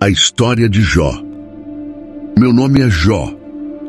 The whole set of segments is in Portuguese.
A história de Jó. Meu nome é Jó,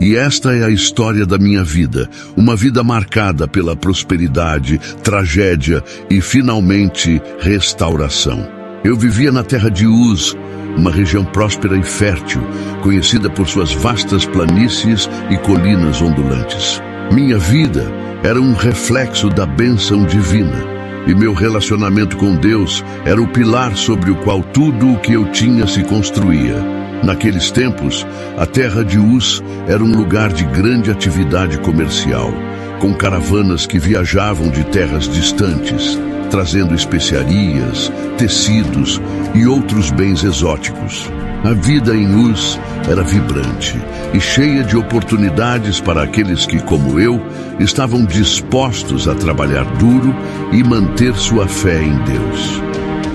e esta é a história da minha vida, uma vida marcada pela prosperidade, tragédia e, finalmente, restauração. Eu vivia na terra de Uz, uma região próspera e fértil, conhecida por suas vastas planícies e colinas ondulantes. Minha vida era um reflexo da bênção divina. E meu relacionamento com Deus era o pilar sobre o qual tudo o que eu tinha se construía. Naqueles tempos, a terra de Uz era um lugar de grande atividade comercial, com caravanas que viajavam de terras distantes, trazendo especiarias, tecidos e outros bens exóticos. A vida em Uz era vibrante e cheia de oportunidades para aqueles que, como eu, estavam dispostos a trabalhar duro e manter sua fé em Deus.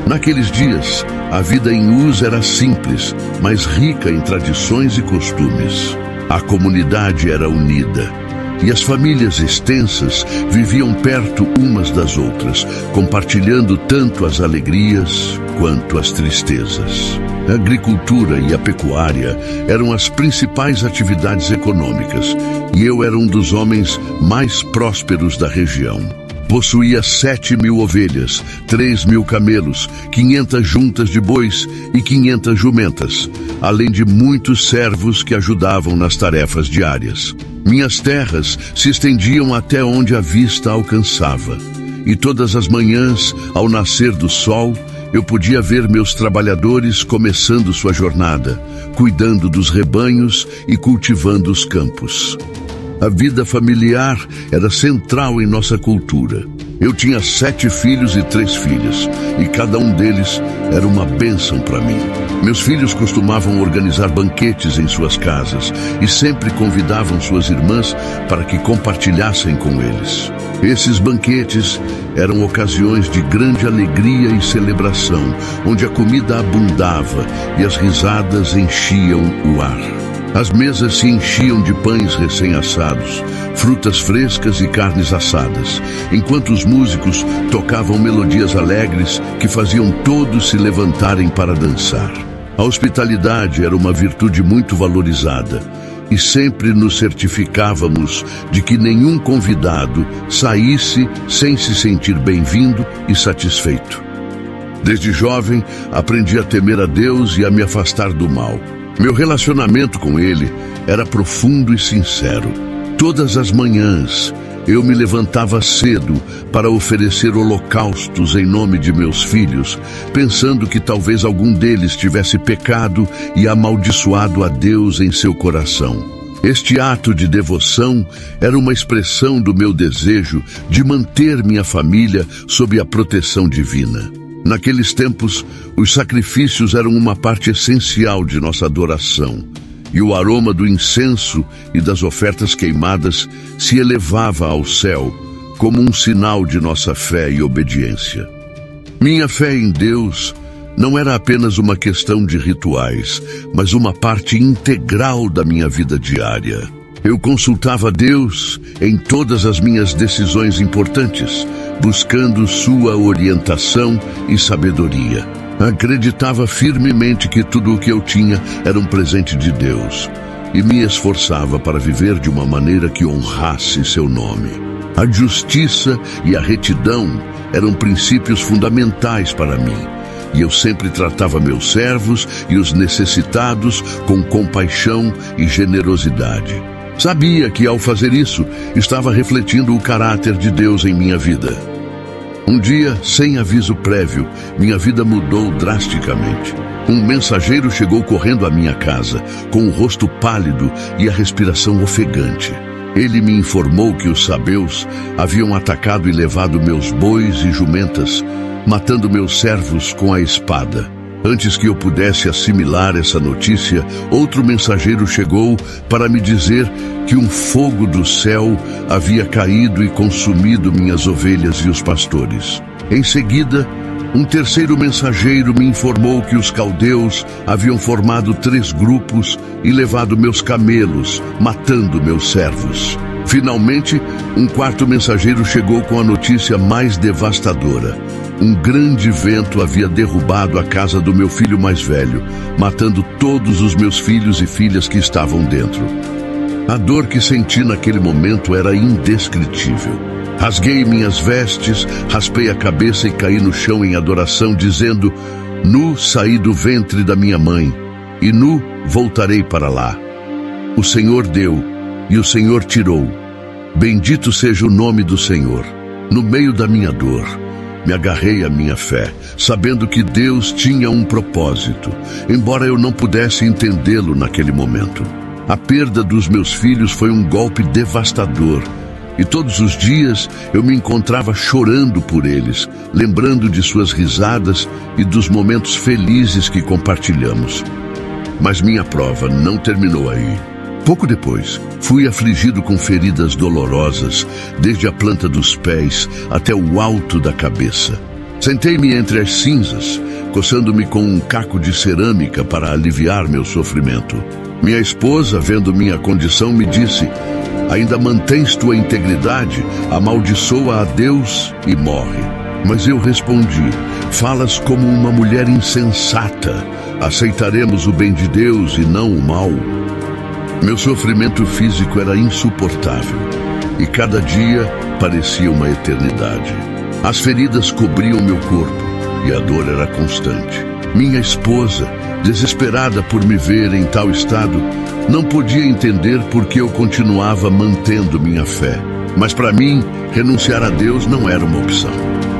Naqueles dias, a vida em Uz era simples, mas rica em tradições e costumes. A comunidade era unida, e as famílias extensas viviam perto umas das outras, compartilhando tanto as alegrias quanto as tristezas. A agricultura e a pecuária eram as principais atividades econômicas, e eu era um dos homens mais prósperos da região. Possuía 7.000 ovelhas, 3.000 camelos, 500 juntas de bois e 500 jumentas, além de muitos servos que ajudavam nas tarefas diárias. Minhas terras se estendiam até onde a vista alcançava, e todas as manhãs, ao nascer do sol, eu podia ver meus trabalhadores começando sua jornada, cuidando dos rebanhos e cultivando os campos. A vida familiar era central em nossa cultura. Eu tinha 7 filhos e 3 filhas, e cada um deles era uma bênção para mim. Meus filhos costumavam organizar banquetes em suas casas e sempre convidavam suas irmãs para que compartilhassem com eles. Esses banquetes eram ocasiões de grande alegria e celebração, onde a comida abundava e as risadas enchiam o ar. As mesas se enchiam de pães recém-assados, frutas frescas e carnes assadas, enquanto os músicos tocavam melodias alegres que faziam todos se levantarem para dançar. A hospitalidade era uma virtude muito valorizada, e sempre nos certificávamos de que nenhum convidado saísse sem se sentir bem-vindo e satisfeito. Desde jovem, aprendi a temer a Deus e a me afastar do mal. Meu relacionamento com Ele era profundo e sincero. Todas as manhãs, eu me levantava cedo para oferecer holocaustos em nome de meus filhos, pensando que talvez algum deles tivesse pecado e amaldiçoado a Deus em seu coração. Este ato de devoção era uma expressão do meu desejo de manter minha família sob a proteção divina. Naqueles tempos, os sacrifícios eram uma parte essencial de nossa adoração, e o aroma do incenso e das ofertas queimadas se elevava ao céu como um sinal de nossa fé e obediência. Minha fé em Deus não era apenas uma questão de rituais, mas uma parte integral da minha vida diária. Eu consultava Deus em todas as minhas decisões importantes, buscando sua orientação e sabedoria. Acreditava firmemente que tudo o que eu tinha era um presente de Deus, e me esforçava para viver de uma maneira que honrasse seu nome. A justiça e a retidão eram princípios fundamentais para mim, e eu sempre tratava meus servos e os necessitados com compaixão e generosidade. Sabia que, ao fazer isso, estava refletindo o caráter de Deus em minha vida. Um dia, sem aviso prévio, minha vida mudou drasticamente. Um mensageiro chegou correndo à minha casa, com o rosto pálido e a respiração ofegante. Ele me informou que os sabeus haviam atacado e levado meus bois e jumentas, matando meus servos com a espada. Antes que eu pudesse assimilar essa notícia, outro mensageiro chegou para me dizer que um fogo do céu havia caído e consumido minhas ovelhas e os pastores. Em seguida, um terceiro mensageiro me informou que os caldeus haviam formado 3 grupos e levado meus camelos, matando meus servos. Finalmente, um quarto mensageiro chegou com a notícia mais devastadora. um grande vento havia derrubado a casa do meu filho mais velho, matando todos os meus filhos e filhas que estavam dentro. A dor que senti naquele momento era indescritível. Rasguei minhas vestes, raspei a cabeça e caí no chão em adoração, dizendo: nu saí do ventre da minha mãe, e nu voltarei para lá. O Senhor deu, e o Senhor tirou. Bendito seja o nome do Senhor. No meio da minha dor, me agarrei à minha fé, sabendo que Deus tinha um propósito, embora eu não pudesse entendê-lo naquele momento. A perda dos meus filhos foi um golpe devastador, e todos os dias eu me encontrava chorando por eles, lembrando de suas risadas e dos momentos felizes que compartilhamos. Mas minha prova não terminou aí. Pouco depois, fui afligido com feridas dolorosas, desde a planta dos pés até o alto da cabeça. Sentei-me entre as cinzas, coçando-me com um caco de cerâmica para aliviar meu sofrimento. Minha esposa, vendo minha condição, me disse: ainda mantens tua integridade? Amaldiçoa a Deus e morre. Mas eu respondi: falas como uma mulher insensata. Aceitaremos o bem de Deus e não o mal. Meu sofrimento físico era insuportável, e cada dia parecia uma eternidade. As feridas cobriam meu corpo, e a dor era constante. Minha esposa, desesperada por me ver em tal estado, não podia entender por que eu continuava mantendo minha fé. Mas para mim, renunciar a Deus não era uma opção.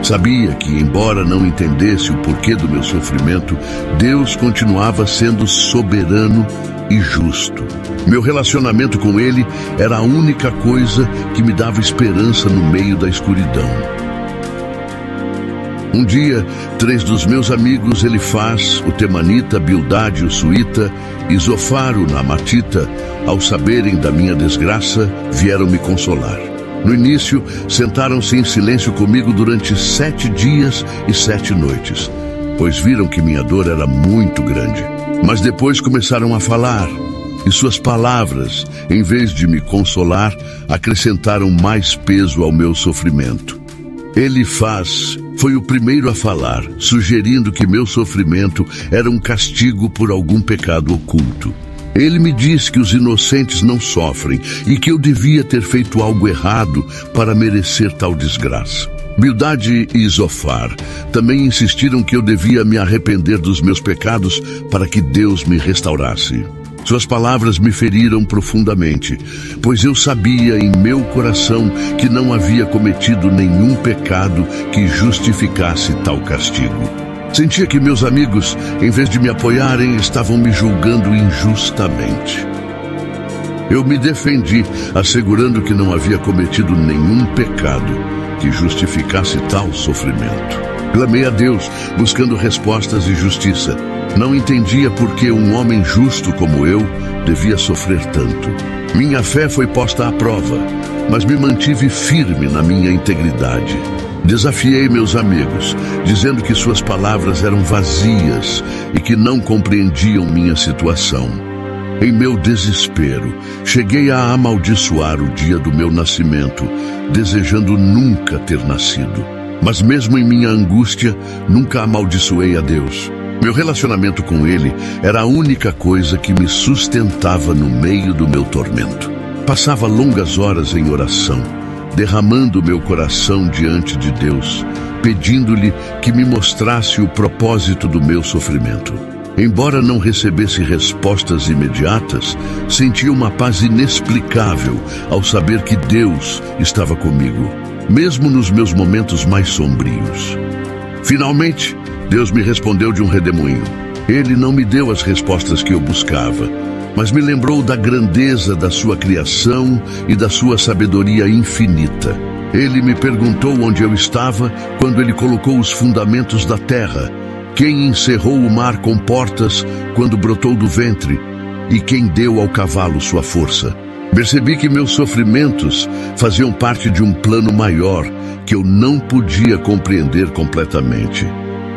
Sabia que, embora não entendesse o porquê do meu sofrimento, Deus continuava sendo soberano e justo. Meu relacionamento com Ele era a única coisa que me dava esperança no meio da escuridão. Um dia, 3 dos meus amigos, Elifaz, o Temanita, Bildade, o Suíta, e Zofar, o Namatita, ao saberem da minha desgraça, vieram me consolar. No início, sentaram-se em silêncio comigo durante 7 dias e 7 noites, pois viram que minha dor era muito grande. Mas depois começaram a falar, e suas palavras, em vez de me consolar, acrescentaram mais peso ao meu sofrimento. Elifaz foi o primeiro a falar, sugerindo que meu sofrimento era um castigo por algum pecado oculto. Ele me disse que os inocentes não sofrem e que eu devia ter feito algo errado para merecer tal desgraça. Bildade e Zofar também insistiram que eu devia me arrepender dos meus pecados para que Deus me restaurasse. Suas palavras me feriram profundamente, pois eu sabia em meu coração que não havia cometido nenhum pecado que justificasse tal castigo. Sentia que meus amigos, em vez de me apoiarem, estavam me julgando injustamente. Eu me defendi, assegurando que não havia cometido nenhum pecado que justificasse tal sofrimento. Clamei a Deus, buscando respostas e justiça. Não entendia por que um homem justo como eu devia sofrer tanto. Minha fé foi posta à prova, mas me mantive firme na minha integridade. Desafiei meus amigos, dizendo que suas palavras eram vazias e que não compreendiam minha situação. Em meu desespero, cheguei a amaldiçoar o dia do meu nascimento, desejando nunca ter nascido. Mas mesmo em minha angústia, nunca amaldiçoei a Deus. Meu relacionamento com Ele era a única coisa que me sustentava no meio do meu tormento. Passava longas horas em oração, derramando meu coração diante de Deus, pedindo-lhe que me mostrasse o propósito do meu sofrimento. Embora não recebesse respostas imediatas, senti uma paz inexplicável ao saber que Deus estava comigo, mesmo nos meus momentos mais sombrios. Finalmente, Deus me respondeu de um redemoinho. Ele não me deu as respostas que eu buscava, mas me lembrou da grandeza da sua criação e da sua sabedoria infinita. Ele me perguntou onde eu estava quando ele colocou os fundamentos da terra, quem encerrou o mar com portas quando brotou do ventre, e quem deu ao cavalo sua força. Percebi que meus sofrimentos faziam parte de um plano maior que eu não podia compreender completamente.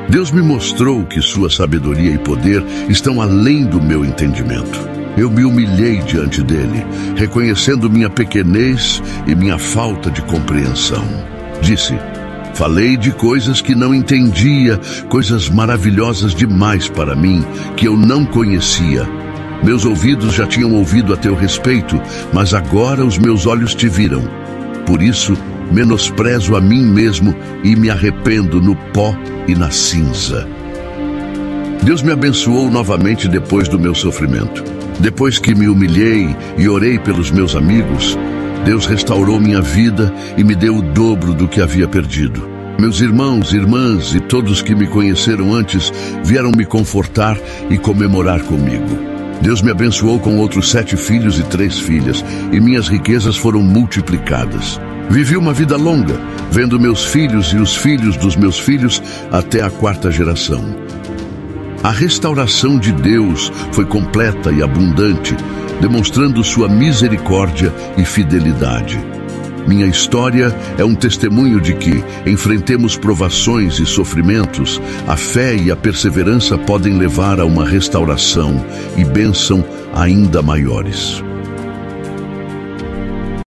Deus me mostrou que sua sabedoria e poder estão além do meu entendimento. Eu me humilhei diante dele, reconhecendo minha pequenez e minha falta de compreensão. Disse: Falei de coisas que não entendia, coisas maravilhosas demais para mim, que eu não conhecia. Meus ouvidos já tinham ouvido a teu respeito, mas agora os meus olhos te viram. Por isso, menosprezo a mim mesmo e me arrependo no pó e na cinza. Deus me abençoou novamente depois do meu sofrimento. Depois que me humilhei e orei pelos meus amigos, Deus restaurou minha vida e me deu o dobro do que havia perdido. Meus irmãos, irmãs e todos que me conheceram antes vieram me confortar e comemorar comigo. Deus me abençoou com outros 7 filhos e 3 filhas, e minhas riquezas foram multiplicadas. Vivi uma vida longa, vendo meus filhos e os filhos dos meus filhos até a 4ª geração. A restauração de Deus foi completa e abundante, demonstrando sua misericórdia e fidelidade. Minha história é um testemunho de que, enfrentemos provações e sofrimentos, a fé e a perseverança podem levar a uma restauração e bênção ainda maiores.